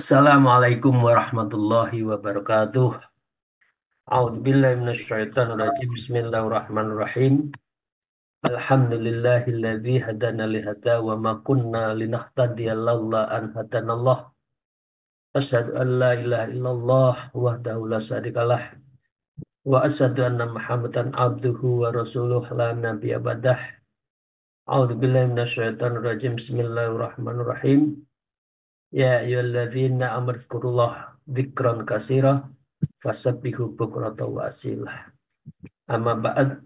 Assalamualaikum warahmatullahi wabarakatuh. A'udzubillahi minasyaitonirrajim. Bismillahirrahmanirrahim. Alhamdulillahilladzi hadana li hadza wa ma kunna linahtadiya laula an hadanallah. Asyhadu an la ilaha illallah wahdahu la syarikalah wa asyhadu anna Muhammadan abduhu wa rasuluh la nabiyya ba'dah. A'udzubillahi minasyaitonirrajim. Bismillahirrahmanirrahim. Ya ayyuhalladzina amanu dzkurullah dzikran katsira fasabbihu bukratan wa asilah. Amma ba'd,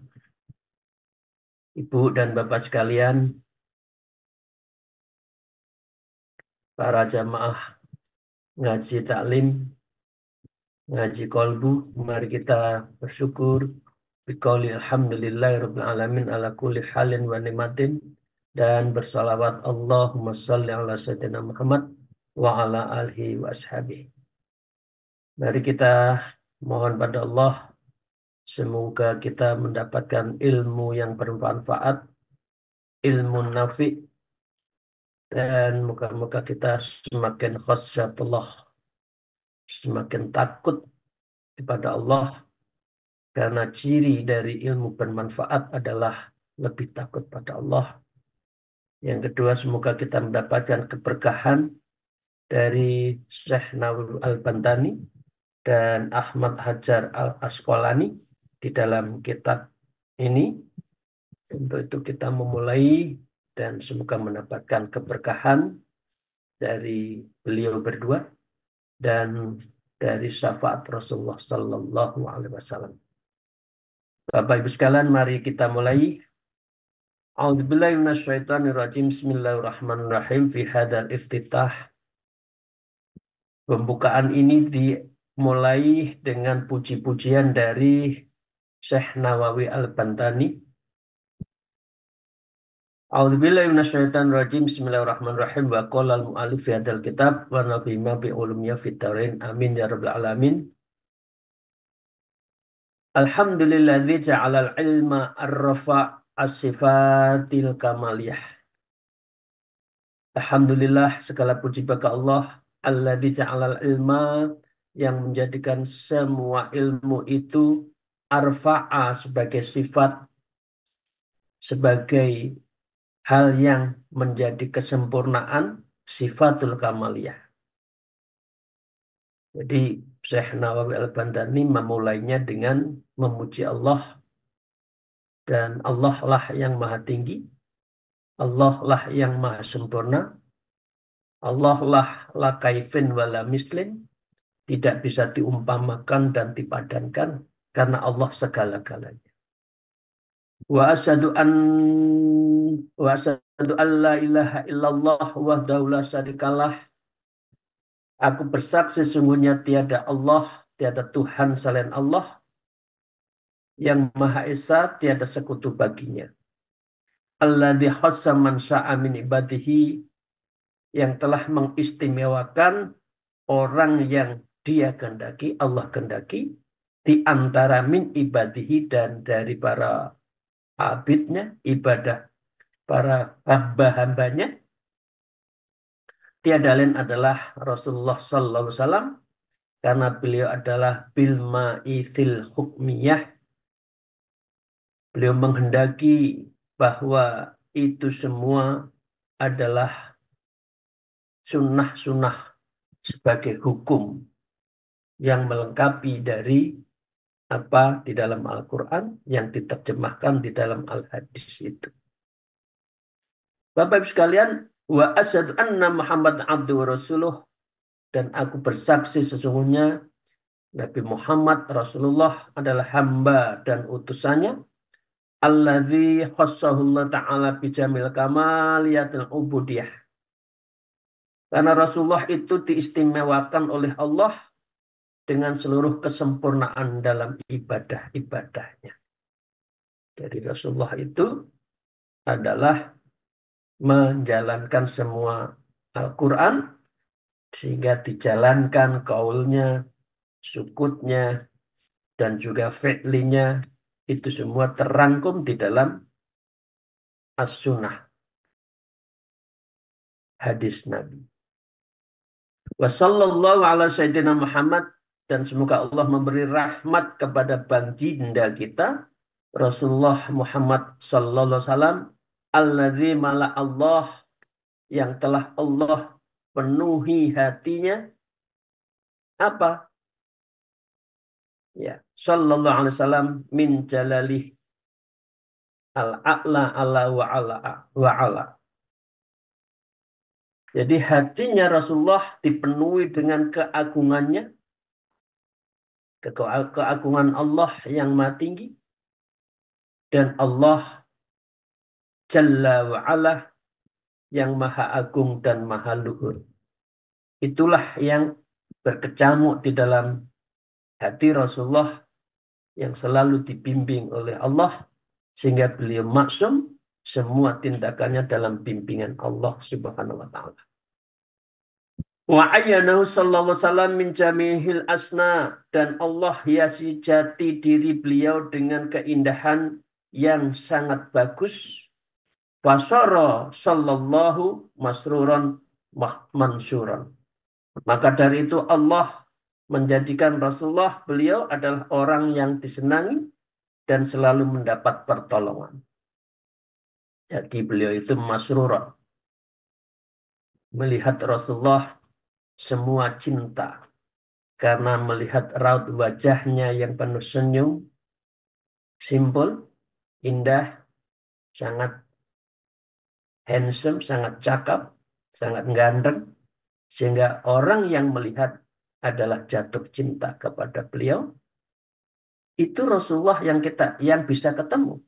Ibu dan Bapak sekalian, para jamaah ngaji taklim, ngaji kolbu, mari kita bersyukur biqauli alhamdulillahirabbil alamin ala kulli halin wa nimatin, dan bersalawat Allahumma shalli ala sayyidina Muhammad wa ala alihi wa ashabihi. Mari kita mohon pada Allah, semoga kita mendapatkan ilmu yang bermanfaat, ilmu nafi, dan moga-moga kita semakin khasyatullah, semakin takut kepada Allah, karena ciri dari ilmu bermanfaat adalah lebih takut pada Allah. Yang kedua, semoga kita mendapatkan keberkahan dari Syekh Nawawi Al-Bantani dan Ahmad Hajar Al-Asqalani di dalam kitab ini. Untuk itu kita memulai dan semoga mendapatkan keberkahan dari beliau berdua dan dari syafaat Rasulullah Sallallahu Alaihi Wasallam. Bapak Ibu sekalian, mari kita mulai. A'udzubillahi minasyaitonirrajim. Bismillahirrahmanirrahim. Fi hadzal iftitah. Pembukaan ini dimulai dengan puji-pujian dari Syekh Nawawi Al-Bantani. A'udzubillahi minasyaitonirrajim. Bismillahirrahmanirrahim. Wa qala al-mu'allif fi hadzal kitab wa nafima bi ulumnya fid dharain. Amin ya rabbal alamin. Alhamdulilladzi ja'alal ilma arrafa as-sifatil kamaliyah. Alhamdulillah, segala puji bagi Allah, alladzi ja'alal ilma, yang menjadikan semua ilmu itu arfa'a sebagai sifat, sebagai hal yang menjadi kesempurnaan, sifatul kamaliyah. Jadi Syekh Nawawi Al-Bantani memulainya dengan memuji Allah, dan Allah lah yang maha tinggi, Allah lah yang maha sempurna, Allah lah la kaifin wala mislin, tidak bisa diumpamakan dan dipadankan, karena Allah segala-galanya. Wa asyhadu an la ilaha illallah wahdahu la syarikalah. Aku bersaksi sesungguhnya tiada Allah, tiada Tuhan selain Allah, yang Maha Esa, tiada sekutu baginya. Alladzi khassa man syaa min ibadihi, yang telah mengistimewakan orang yang Dia kehendaki, Allah kehendaki, di antara min ibadihi, dan dari para abidnya, ibadah para hamba-hambanya. Tiada lain adalah Rasulullah Sallallahu Alaihi Wasallam, karena beliau adalah bil ma'ithil hukmiyah. Beliau menghendaki bahwa itu semua adalah sunnah-sunnah sebagai hukum yang melengkapi dari apa di dalam Al-Quran, yang diterjemahkan di dalam Al-Hadis itu. Bapak Ibu sekalian, wa asyhadu anna Muhammad abdu wa rasuluh, dan aku bersaksi sesungguhnya Nabi Muhammad Rasulullah adalah hamba dan utusannya, alladzi khassahullah ta'ala bijamil kamaliyatil ubudiyah. Karena Rasulullah itu diistimewakan oleh Allah dengan seluruh kesempurnaan dalam ibadah-ibadahnya. Jadi Rasulullah itu adalah menjalankan semua Al-Quran sehingga dijalankan kaulnya, sukutnya, dan juga fi'linya itu semua terangkum di dalam as-sunnah, hadis Nabi. Wassallallahu ala sayyidina Muhammad, dan semoga Allah memberi rahmat kepada baginda kita Rasulullah Muhammad sallallahu alaihi wasallam, alladzi mala Allah, yang telah Allah penuhi hatinya apa? Ya, sallallahu alaihi wasallam min jalalih al-a'la ala wa ala wa ala. Jadi hatinya Rasulullah dipenuhi dengan keagungannya, keagungan Allah yang maha tinggi, dan Allah Jalla wa ala yang maha agung dan maha luhur. Itulah yang berkecamuk di dalam hati Rasulullah yang selalu dibimbing oleh Allah sehingga beliau maksum semua tindakannya dalam bimbingan Allah Subhanahu wa taala. Wa ayyanahu sallallahu alaihi wasallam min jamihil asna, dan Allah hiasi jati diri beliau dengan keindahan yang sangat bagus. Fasara sallallahu masruran mansuran. Maka dari itu Allah menjadikan Rasulullah, beliau adalah orang yang disenangi dan selalu mendapat pertolongan. Jadi beliau itu masruran. Melihat Rasulullah semua cinta. Karena melihat raut wajahnya yang penuh senyum, simpel, indah, sangat handsome, sangat cakep, sangat ganteng. Sehingga orang yang melihat adalah jatuh cinta kepada beliau. Itu Rasulullah yang bisa ketemu.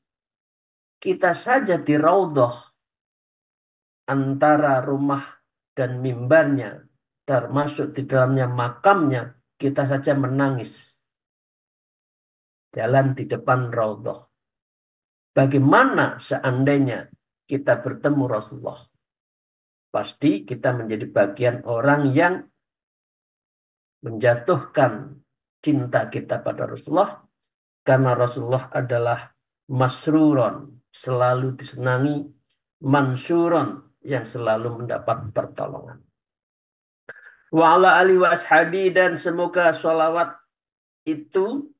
Kita saja di raudhah antara rumah dan mimbarnya, termasuk di dalamnya makamnya, kita saja menangis. Jalan di depan raudhah. Bagaimana seandainya kita bertemu Rasulullah? Pasti kita menjadi bagian orang yang menjatuhkan cinta kita pada Rasulullah, karena Rasulullah adalah masruron, selalu disenangi, mansuron, yang selalu mendapat pertolongan. Wa ala alihi wa ashabi, dan semoga sholawat itu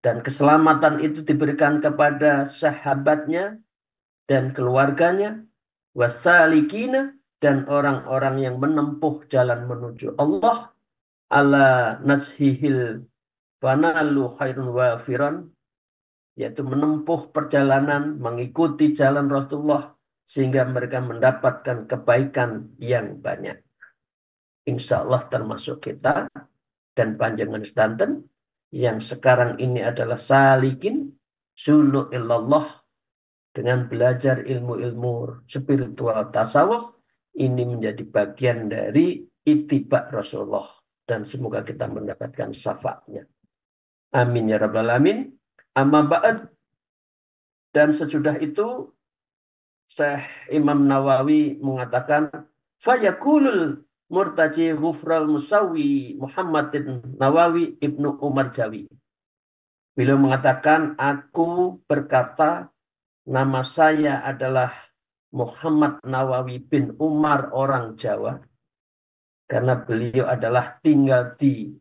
dan keselamatan itu diberikan kepada sahabatnya dan keluarganya, wasalikina, dan orang-orang yang menempuh jalan menuju Allah, ala nashihil fanalu khairun wafiran, yaitu menempuh perjalanan mengikuti jalan Rasulullah sehingga mereka mendapatkan kebaikan yang banyak. Insya Allah termasuk kita dan panjangan sedanten yang sekarang ini adalah salikin suluk illallah, dengan belajar ilmu-ilmu spiritual tasawuf. Ini menjadi bagian dari ittiba Rasulullah, dan semoga kita mendapatkan syafaatnya. Amin ya rabbal alamin. Amma ba'd, dan sesudah itu Syekh Imam Nawawi mengatakan, fayaqulul murtaji ghufral musawi Muhammadin Nawawi Ibnu Umar Jawi. Beliau mengatakan, aku berkata, nama saya adalah Muhammad Nawawi bin Umar orang Jawa, karena beliau adalah tinggal di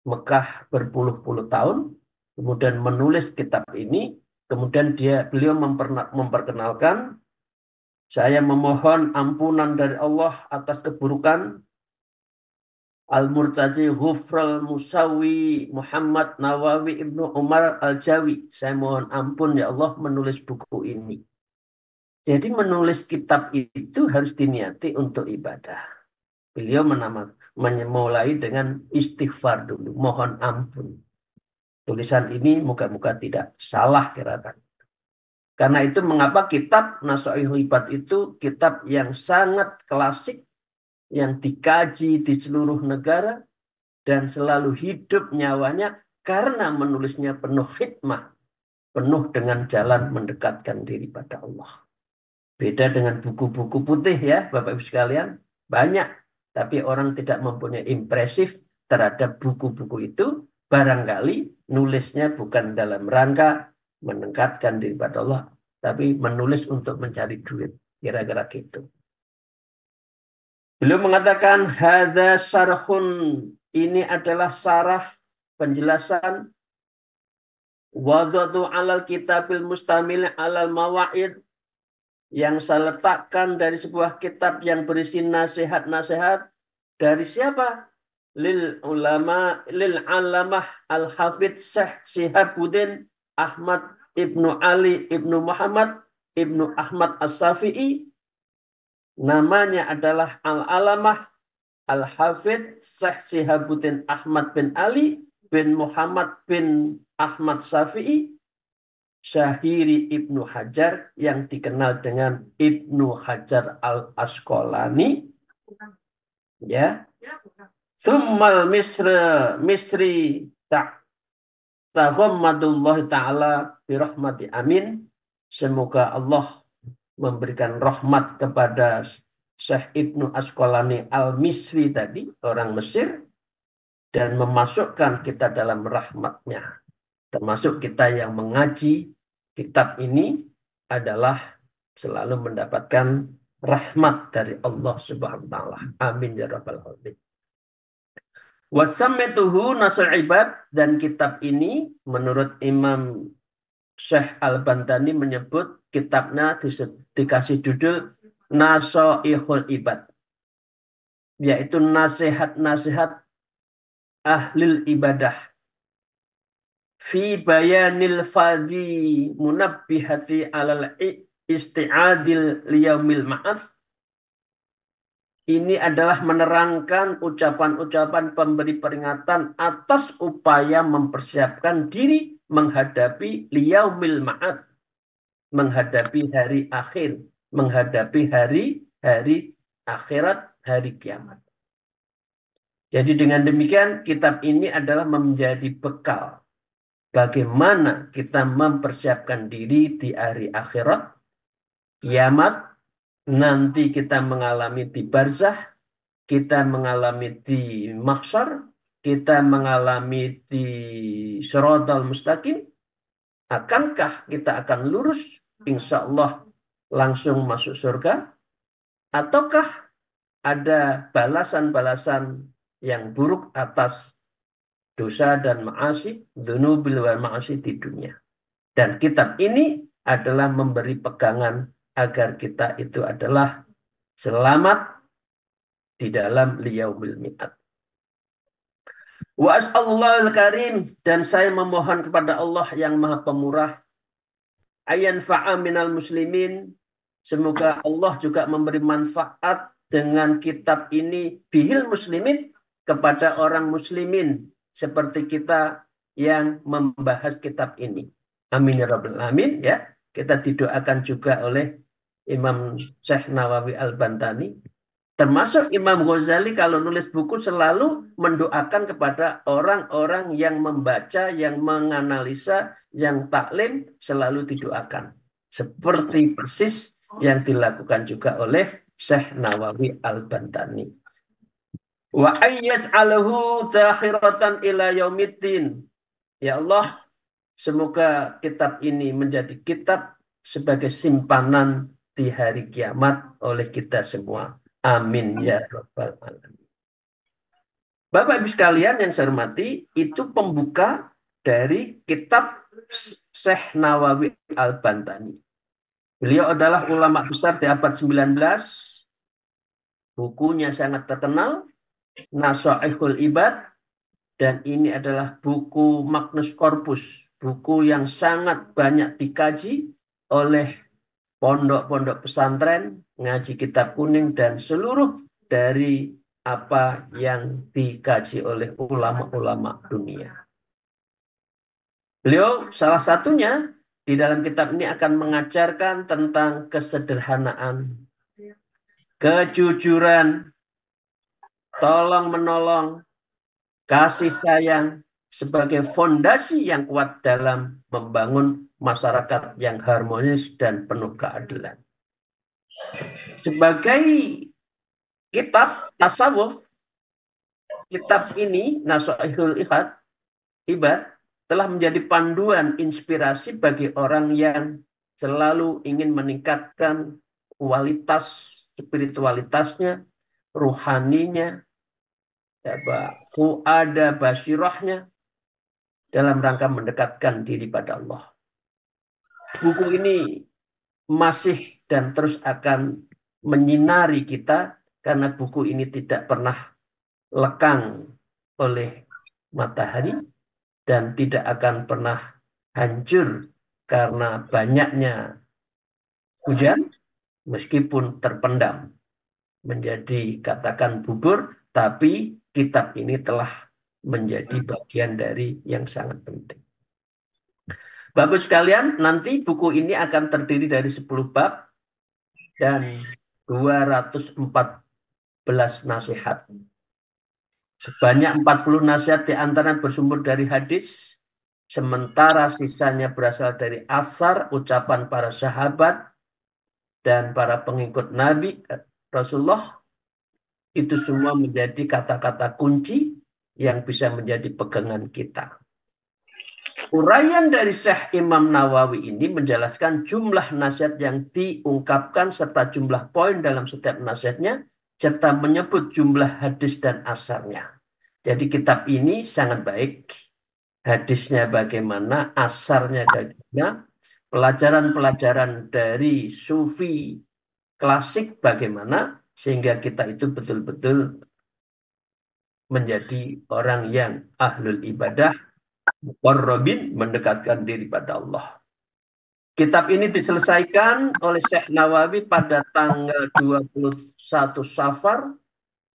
Mekah berpuluh-puluh tahun, kemudian menulis kitab ini, kemudian beliau memperkenalkan, saya memohon ampunan dari Allah atas keburukan Al-Murtaji Ghufral Musawi Muhammad Nawawi Ibnu Umar Al-Jawi. Saya mohon ampun ya Allah menulis buku ini. Jadi menulis kitab itu harus diniati untuk ibadah. Beliau memulai dengan istighfar dulu, mohon ampun. Tulisan ini moga-moga tidak salah kira-kira. Karena itu mengapa kitab Nasha'ihul Ibad itu kitab yang sangat klasik, yang dikaji di seluruh negara dan selalu hidup nyawanya, karena menulisnya penuh hikmah, penuh dengan jalan mendekatkan diri pada Allah. Beda dengan buku-buku putih ya, Bapak Ibu sekalian. Banyak, tapi orang tidak mempunyai impresif terhadap buku-buku itu. Barangkali nulisnya bukan dalam rangka mendekatkan diri pada Allah, tapi menulis untuk mencari duit. Kira-kira gitu. Beliau mengatakan, hadza syarhun, ini adalah syarah penjelasan wadadu alal kitabil mustamil alal mawa'id, yang saya letakkan dari sebuah kitab yang berisi nasihat-nasihat dari siapa? Lil alamah al-hafidz Syekh Shihabuddin Ahmad Ibnu Ali Ibnu Muhammad Ibnu Ahmad As-Safi'i. Namanya adalah al-alamah al-hafidz Syekh Shihabuddin Ahmad bin Ali bin Muhammad bin Ahmad Safi'i Syahiri Ibnu Hajar, yang dikenal dengan Ibnu Hajar al-Asqalani, ya. Tsummal Misri taghammadullah ta'ala birahmati amin. Semoga Allah memberikan rahmat kepada Syekh Ibnu Asqalani al-Misri tadi, orang Mesir, dan memasukkan kita dalam rahmatnya. Termasuk kita yang mengaji kitab ini adalah selalu mendapatkan rahmat dari Allah Subhanahu wa taala. Amin ya rabbal alamin. Wasamituhu Nasul Ibad, dan kitab ini menurut Imam Syekh Al-Bantani menyebut kitabnya dikasih judul Nasoihul Ibad, yaitu nasihat-nasihat ahlil ibadah fi bayanil fadhi munabbihati alal isti'adil liyaumil ma'ad. Ini adalah menerangkan ucapan-ucapan pemberi peringatan atas upaya mempersiapkan diri menghadapi liyaumil ma'ad, menghadapi hari akhir, menghadapi hari akhirat, hari kiamat. Jadi dengan demikian kitab ini adalah menjadi bekal bagaimana kita mempersiapkan diri di hari akhirat, kiamat, nanti kita mengalami di barzah, kita mengalami di mahsyar, kita mengalami di Shiratal Mustaqim. Akankah kita akan lurus, insya Allah langsung masuk surga, ataukah ada balasan-balasan yang buruk atas dosa dan maasi, dzunubil wal maasi di dunia. Dan kitab ini adalah memberi pegangan agar kita itu adalah selamat di dalam liyaumil mi'ad. Wa as'alallahul karim, dan saya memohon kepada Allah yang Maha Pemurah, ayan fa'a minal muslimin, semoga Allah juga memberi manfaat dengan kitab ini bihil muslimin, kepada orang muslimin seperti kita yang membahas kitab ini. Amin ya rabbal alamin, ya. Kita didoakan juga oleh Imam Syekh Nawawi Al-Bantani. Termasuk Imam Ghazali kalau nulis buku selalu mendoakan kepada orang-orang yang membaca, yang menganalisa, yang taklim, selalu didoakan. Seperti persis yang dilakukan juga oleh Syekh Nawawi Al-Bantani. Wa ayyas'alahu zakhiratan ila yaumiddin. Ya Allah, semoga kitab ini menjadi kitab sebagai simpanan di hari kiamat oleh kita semua. Amin ya rabbal alamin. Bapak Ibu sekalian yang saya hormati, itu pembuka dari kitab Syekh Nawawi Al-Bantani. Beliau adalah ulama besar di abad 19. Bukunya sangat terkenal, Nasoihul Ibad, dan ini adalah buku Magnus Corpus, buku yang sangat banyak dikaji oleh pondok-pondok pesantren, ngaji kitab kuning, dan seluruh dari apa yang dikaji oleh ulama-ulama dunia. Beliau salah satunya di dalam kitab ini akan mengajarkan tentang kesederhanaan, kejujuran, tolong menolong, kasih sayang, sebagai fondasi yang kuat dalam membangun masyarakat yang harmonis dan penuh keadilan. Sebagai kitab tasawuf, kitab ini Nasoihul Ibad telah menjadi panduan inspirasi bagi orang yang selalu ingin meningkatkan kualitas spiritualitasnya, ruhaninya, fuada basirahnya dalam rangka mendekatkan diri pada Allah. Buku ini masih dan terus akan menyinari kita karena buku ini tidak pernah lekang oleh matahari dan tidak akan pernah hancur karena banyaknya hujan meskipun terpendam menjadi katakan bubur, tapi kitab ini telah menjadi bagian dari yang sangat penting. Bapak sekalian, nanti buku ini akan terdiri dari 10 bab dan 214 nasihat. Sebanyak 40 nasihat di antara bersumber dari hadis, sementara sisanya berasal dari asar, ucapan para sahabat, dan para pengikut Nabi Rasulullah. Itu semua menjadi kata-kata kunci yang bisa menjadi pegangan kita. Uraian dari Syekh Imam Nawawi ini menjelaskan jumlah nasihat yang diungkapkan serta jumlah poin dalam setiap nasihatnya, serta menyebut jumlah hadis dan asarnya. Jadi kitab ini sangat baik. Hadisnya bagaimana, asarnya bagaimana, pelajaran-pelajaran dari sufi klasik bagaimana, sehingga kita itu betul-betul menjadi orang yang ahlul ibadah, muqarrabin, mendekatkan diri pada Allah. Kitab ini diselesaikan oleh Syekh Nawawi pada tanggal 21 Safar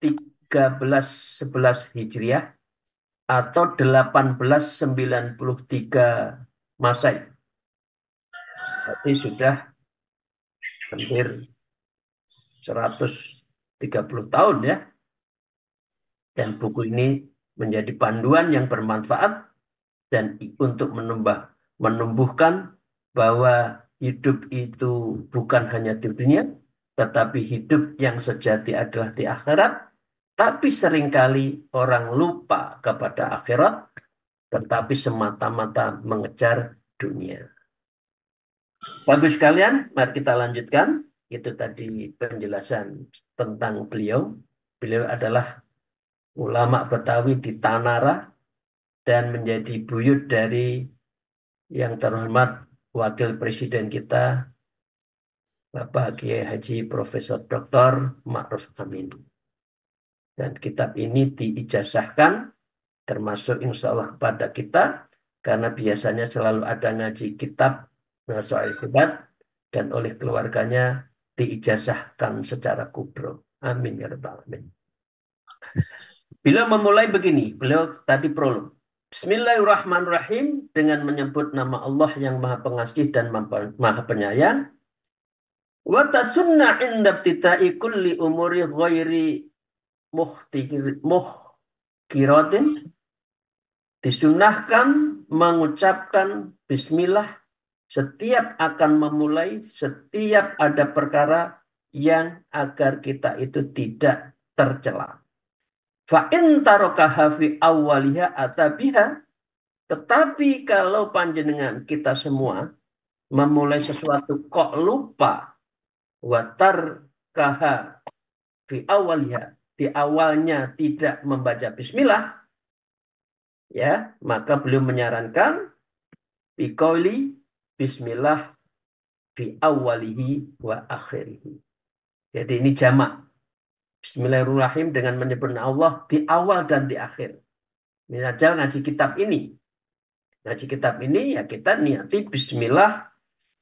1311 Hijriah atau 1893 Masehi. Berarti sudah hampir 130 tahun ya. Dan buku ini menjadi panduan yang bermanfaat dan untuk menumbuhkan bahwa hidup itu bukan hanya di dunia, tetapi hidup yang sejati adalah di akhirat. Tapi seringkali orang lupa kepada akhirat, tetapi semata-mata mengejar dunia. Bagus sekalian, mari kita lanjutkan. Itu tadi penjelasan tentang beliau. Beliau adalah ulama Betawi di Tanara dan menjadi buyut dari yang terhormat Wakil Presiden kita, Bapak Kiai Haji Profesor Dr. Ma'ruf Amin. Dan kitab ini diijazahkan, termasuk insya Allah kepada kita, karena biasanya selalu ada ngaji kitab Nasoihul Ibad, dan oleh keluarganya diijazahkan secara kubro. Amin ya rabbal alamin. Beliau memulai begini, beliau tadi prolog. Bismillahirrahmanirrahim, dengan menyebut nama Allah yang Maha Pengasih dan Maha Penyayang. Wa tasunna inda ibtida'i kulli umuri ghairi muhkiratin. Disunahkan mengucapkan bismillah setiap akan memulai, setiap ada perkara yang agar kita itu tidak tercela. Fa'in tarokaha fi awwaliha atabiha. Tetapi kalau panjenengan kita semua memulai sesuatu kok lupa, watar kaha fi awwaliha, di awalnya tidak membaca bismillah, ya, maka beliau menyarankan biqauli bismillah fi awwalihi wa akhirihi. Jadi ini jamak. Bismillahirrahmanirrahim dengan menyebut Allah di awal dan di akhir. Misal ngaji kitab ini. Ngaji kitab ini ya kita niati bismillah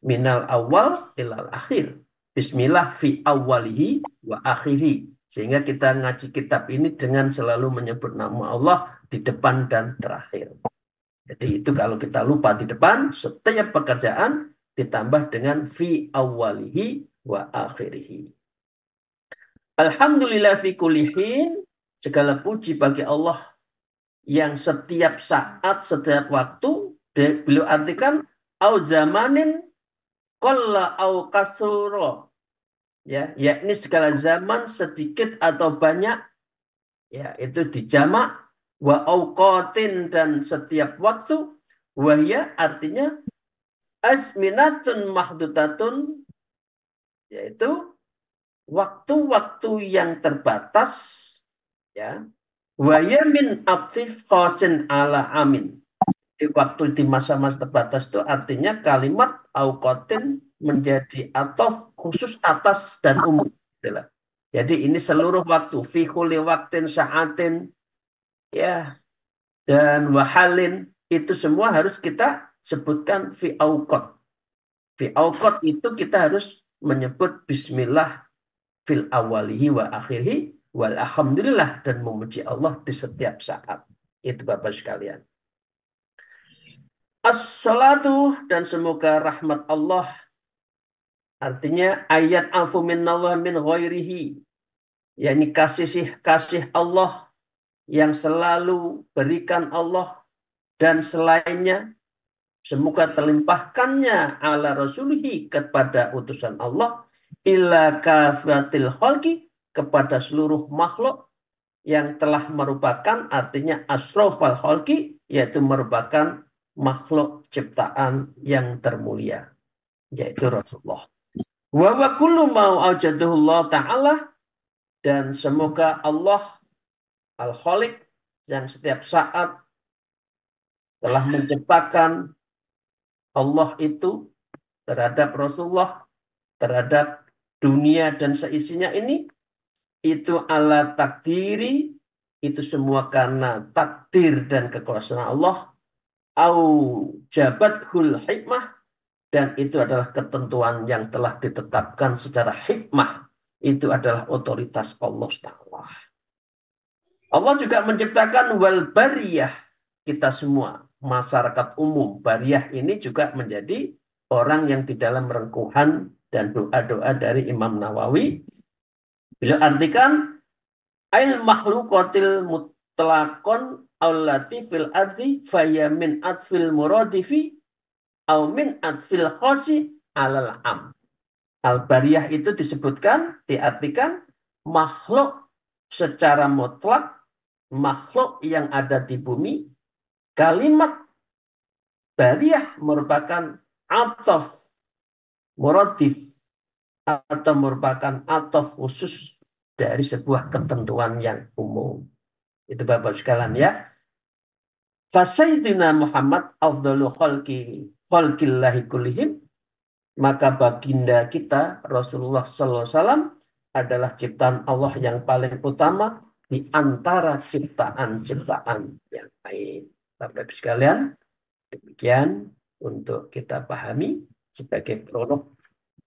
minal awal ilal akhir. Bismillah fi awwalihi wa akhiri. Sehingga kita ngaji kitab ini dengan selalu menyebut nama Allah di depan dan terakhir. Jadi itu kalau kita lupa di depan, setiap pekerjaan ditambah dengan fi awwalihi wa akhirihi. Alhamdulillah fi kulihin, segala puji bagi Allah yang setiap saat, setiap waktu, beliau artikan au zamanin qalla au kasuro, ya, yakni segala zaman sedikit atau banyak, ya, itu dijamak, wa auqatin dan setiap waktu, wahya artinya azminatun mahdutatun, yaitu waktu-waktu yang terbatas, ya, wahya min aktif khosin ala amin. Di waktu di masa-masa terbatas itu artinya kalimat auqatin menjadi atof khusus atas dan umum, gitu lah. Jadi ini seluruh waktu fi kulli waktin sa'atin, ya, dan wahalin, itu semua harus kita sebutkan fi auqat. Fi auqat itu kita harus menyebut bismillah fil awalihi wa akhirhi wal alhamdulillah dan memuji Allah di setiap saat. Itu Bapak sekalian. As-salatu dan semoga rahmat Allah, artinya ayat afu minallah min ghairihi, yakni kasih Allah yang selalu berikan Allah dan selainnya, semoga terlimpahkannya ala rasulihi kepada utusan Allah, ila kafatil khalqi kepada seluruh makhluk yang telah merupakan, artinya asrofal khalqi, yaitu merupakan makhluk ciptaan yang termulia, yaitu Rasulullah. Wa wa kullu ma Allah ta'ala, dan semoga Allah Al-Khaliq yang setiap saat telah menciptakan Allah itu terhadap Rasulullah, terhadap dunia dan seisinya ini, itu ala takdiri, itu semua karena takdir dan kekuasaan Allah, au jabathul hikmah, dan itu adalah ketentuan yang telah ditetapkan secara hikmah, itu adalah otoritas Allah Ta'ala. Allah juga menciptakan wal bariyah, kita semua, masyarakat umum. Bariyah ini juga menjadi orang yang di dalam rengkuhan dan doa-doa dari Imam Nawawi. Beliau artikan ail makhluqatil mutlaqon allati fil ardi faya min atfil muradifi au min atfil khosi alal am. Al-bariyah itu disebutkan, diartikan makhluk secara mutlak, makhluk yang ada di bumi. Kalimat bariyah merupakan atof muradif atau merupakan atof khusus dari sebuah ketentuan yang umum. Itu Bapak sekalian, ya. Fasayyidina Muhammad afdalu khalqillahi kullihim, maka baginda kita Rasulullah sallallahu alaihi wasallam adalah ciptaan Allah yang paling utama di antara ciptaan-ciptaan yang lain. Bapak sekalian, demikian untuk kita pahami sebagai prolog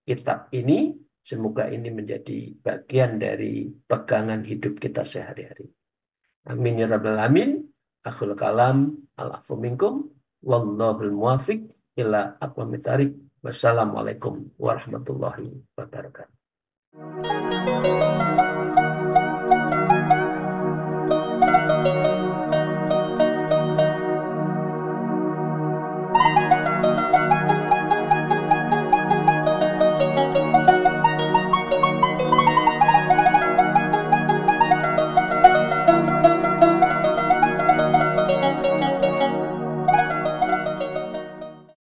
kitab ini. Semoga ini menjadi bagian dari pegangan hidup kita sehari-hari. Amin ya rabbal alamin. Akhul kalam, al-afu minkum, wallahul muwafiq ila aqwamit thariq. Wassalamualaikum warahmatullahi wabarakatuh.